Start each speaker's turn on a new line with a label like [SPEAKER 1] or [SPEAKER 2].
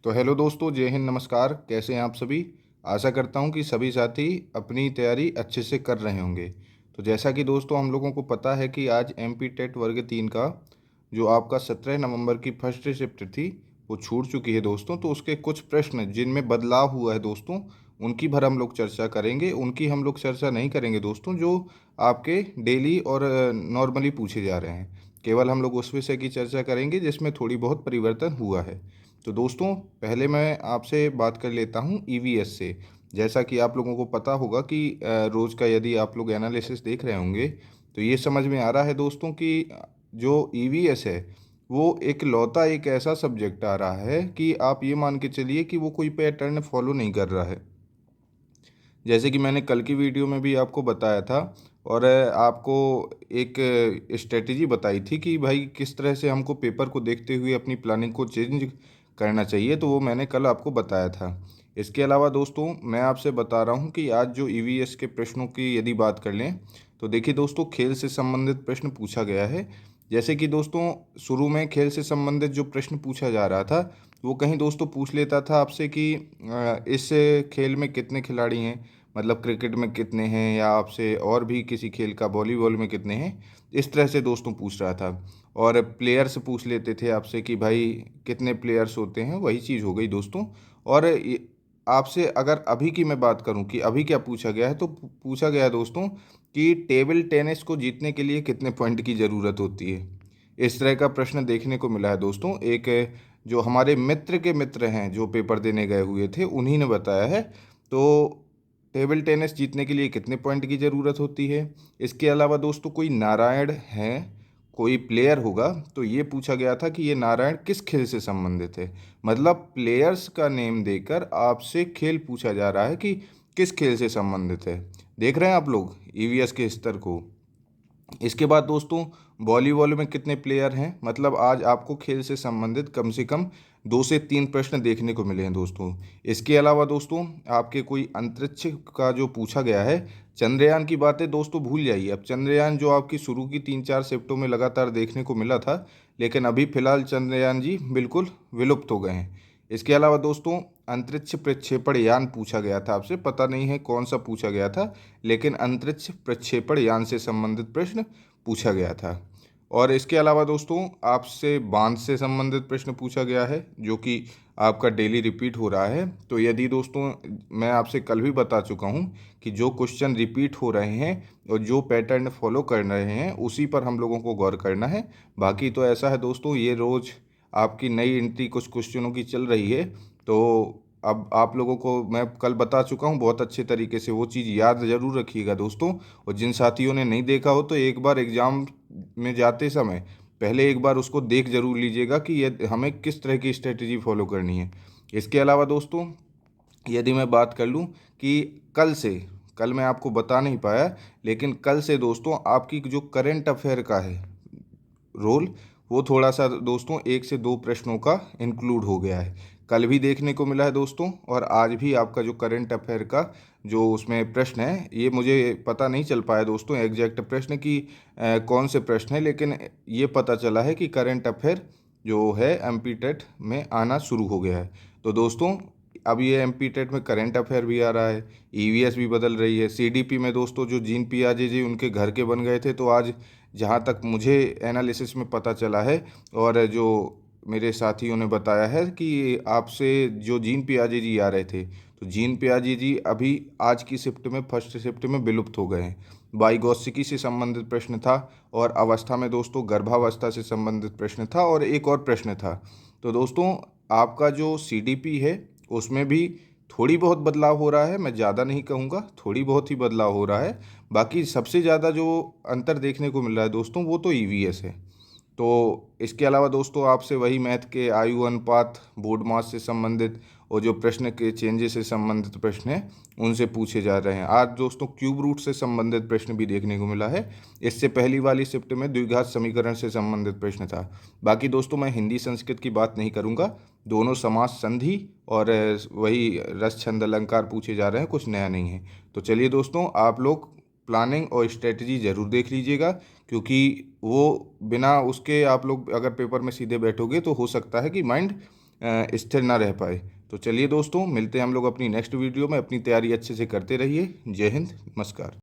[SPEAKER 1] तो हेलो दोस्तों, जय हिंद, नमस्कार। कैसे हैं आप सभी। आशा करता हूं कि सभी साथी अपनी तैयारी अच्छे से कर रहे होंगे। तो जैसा कि दोस्तों हम लोगों को पता है कि आज एमपी टेट वर्ग 3 का जो आपका 17 नवंबर की फर्स्ट शिफ्ट थी वो छूट चुकी है दोस्तों। तो उसके कुछ प्रश्न जिनमें बदलाव हुआ है दोस्तों, उनकी भर हम लोग चर्चा करेंगे। उनकी हम लोग चर्चा नहीं करेंगे दोस्तों जो आपके डेली और नॉर्मली पूछे जा रहे हैं। केवल हम लोग उस विषय की चर्चा करेंगे जिसमें थोड़ी बहुत परिवर्तन हुआ है। तो दोस्तों पहले मैं आपसे बात कर लेता हूँ ईवीएस से। जैसा कि आप लोगों को पता होगा कि रोज़ का यदि आप लोग एनालिसिस देख रहे होंगे तो ये समझ में आ रहा है दोस्तों कि जो ईवीएस है वो एक लौता एक ऐसा सब्जेक्ट आ रहा है कि आप ये मान के चलिए कि वो कोई पैटर्न फॉलो नहीं कर रहा है। जैसे कि मैंने कल की वीडियो में भी आपको बताया था और आपको एक स्ट्रेटेजी बताई थी कि भाई किस तरह से हमको पेपर को देखते हुए अपनी प्लानिंग को चेंज करना चाहिए, तो वो मैंने कल आपको बताया था। इसके अलावा दोस्तों मैं आपसे बता रहा हूँ कि आज जो ईवीएस के प्रश्नों की यदि बात कर लें तो देखिए दोस्तों, खेल से संबंधित प्रश्न पूछा गया है। जैसे कि दोस्तों शुरू में खेल से संबंधित जो प्रश्न पूछा जा रहा था वो कहीं दोस्तों पूछ लेता था आपसे कि इस खेल में कितने खिलाड़ी हैं, मतलब क्रिकेट में कितने हैं, या आपसे और भी किसी खेल का वॉलीबॉल में कितने हैं, इस तरह से दोस्तों पूछ रहा था। और प्लेयर्स पूछ लेते थे आपसे कि भाई कितने प्लेयर्स होते हैं, वही चीज़ हो गई दोस्तों। और आपसे अगर अभी की मैं बात करूं कि अभी क्या पूछा गया है, तो पूछा गया है दोस्तों कि टेबल टेनिस को जीतने के लिए कितने पॉइंट की ज़रूरत होती है। इस तरह का प्रश्न देखने को मिला है दोस्तों। एक जो हमारे मित्र के मित्र हैं जो पेपर देने गए हुए थे उन्हीं ने बताया है। तो टेबल टेनिस जीतने के लिए कितने पॉइंट की ज़रूरत होती है। इसके अलावा दोस्तों कोई नारायण है, कोई प्लेयर होगा, तो ये पूछा गया था कि ये नारायण किस खेल से संबंधित है। मतलब प्लेयर्स का नेम देकर आपसे खेल पूछा जा रहा है कि किस खेल से संबंधित है। देख रहे हैं आप लोग ईवीएस के स्तर को। इसके बाद दोस्तों वॉलीबॉल में कितने प्लेयर हैं, मतलब आज आपको खेल से संबंधित कम से कम 2 से 3 प्रश्न देखने को मिले हैं दोस्तों। इसके अलावा दोस्तों आपके कोई अंतरिक्ष का जो पूछा गया है, चंद्रयान की बातें दोस्तों भूल जाइए। अब चंद्रयान जो आपकी शुरू की 3-4 शिफ्टों में लगातार देखने को मिला था, लेकिन अभी फिलहाल चंद्रयान जी बिल्कुल विलुप्त हो गए हैं। इसके अलावा दोस्तों अंतरिक्ष प्रक्षेपण यान पूछा गया था आपसे, पता नहीं है कौन सा पूछा गया था, लेकिन अंतरिक्ष प्रक्षेपण यान से संबंधित प्रश्न पूछा गया था। और इसके अलावा दोस्तों आपसे बांध से संबंधित प्रश्न पूछा गया है जो कि आपका डेली रिपीट हो रहा है। तो यदि दोस्तों मैं आपसे कल भी बता चुका हूँ कि जो क्वेश्चन रिपीट हो रहे हैं और जो पैटर्न फॉलो कर रहे हैं उसी पर हम लोगों को गौर करना है। बाकी तो ऐसा है दोस्तों, ये रोज़ आपकी नई एंट्री कुछ क्वेश्चनों की चल रही है। तो अब आप लोगों को मैं कल बता चुका हूँ बहुत अच्छे तरीके से, वो चीज़ याद ज़रूर रखिएगा दोस्तों। और जिन साथियों ने नहीं देखा हो तो एक बार एग्ज़ाम में जाते समय पहले एक बार उसको देख ज़रूर लीजिएगा कि ये हमें किस तरह की स्ट्रेटजी फॉलो करनी है। इसके अलावा दोस्तों यदि मैं बात कर लूँ कि कल से, कल मैं आपको बता नहीं पाया, लेकिन कल से दोस्तों आपकी जो करंट अफेयर का है रोल, वो थोड़ा सा दोस्तों 1 से 2 प्रश्नों का इंक्लूड हो गया है। कल भी देखने को मिला है दोस्तों, और आज भी आपका जो करंट अफेयर का जो उसमें प्रश्न है, ये मुझे पता नहीं चल पाया दोस्तों एग्जैक्ट प्रश्न की कौन से प्रश्न है, लेकिन ये पता चला है कि करंट अफेयर जो है एमपी टेट में आना शुरू हो गया है। तो दोस्तों अब ये एमपी टेट में करंट अफेयर भी आ रहा है, ईवीएस भी बदल रही है। सीडीपी में दोस्तों जो जीन पियाजे जी उनके घर के बन गए थे, तो आज जहाँ तक मुझे एनालिसिस में पता चला है और जो मेरे साथियों ने बताया है कि आपसे जो जीन पियाजे जी आ रहे थे, तो जीन पियाजे जी अभी आज की शिफ्ट में फर्स्ट शिफ्ट में विलुप्त हो गए हैं। वाइगोत्स्की से संबंधित प्रश्न था, और अवस्था में दोस्तों गर्भावस्था से संबंधित प्रश्न था, और एक और प्रश्न था। तो दोस्तों आपका जो सीडीपी है उसमें भी थोड़ी बहुत बदलाव हो रहा है, मैं ज़्यादा नहीं कहूँगा, थोड़ी बहुत ही बदलाव हो रहा है। बाकी सबसे ज़्यादा जो अंतर देखने को मिल रहा है दोस्तों वो तो ईवीएस है। तो इसके अलावा दोस्तों आपसे वही मैथ के आयु अनुपात, बोर्ड मास से संबंधित और जो प्रश्न के चेंजेस से संबंधित प्रश्न हैं उनसे पूछे जा रहे हैं। आज दोस्तों क्यूब रूट से संबंधित प्रश्न भी देखने को मिला है। इससे पहली वाली शिफ्ट में द्विघात समीकरण से संबंधित प्रश्न था। बाकी दोस्तों मैं हिंदी संस्कृत की बात नहीं करूँगा, दोनों समास संधि और वही रस छंद अलंकार पूछे जा रहे हैं, कुछ नया नहीं है। तो चलिए दोस्तों आप लोग प्लानिंग और स्ट्रेटजी ज़रूर देख लीजिएगा, क्योंकि वो बिना उसके आप लोग अगर पेपर में सीधे बैठोगे तो हो सकता है कि माइंड स्थिर ना रह पाए। तो चलिए दोस्तों, मिलते हैं हम लोग अपनी नेक्स्ट वीडियो में। अपनी तैयारी अच्छे से करते रहिए। जय हिंद, नमस्कार।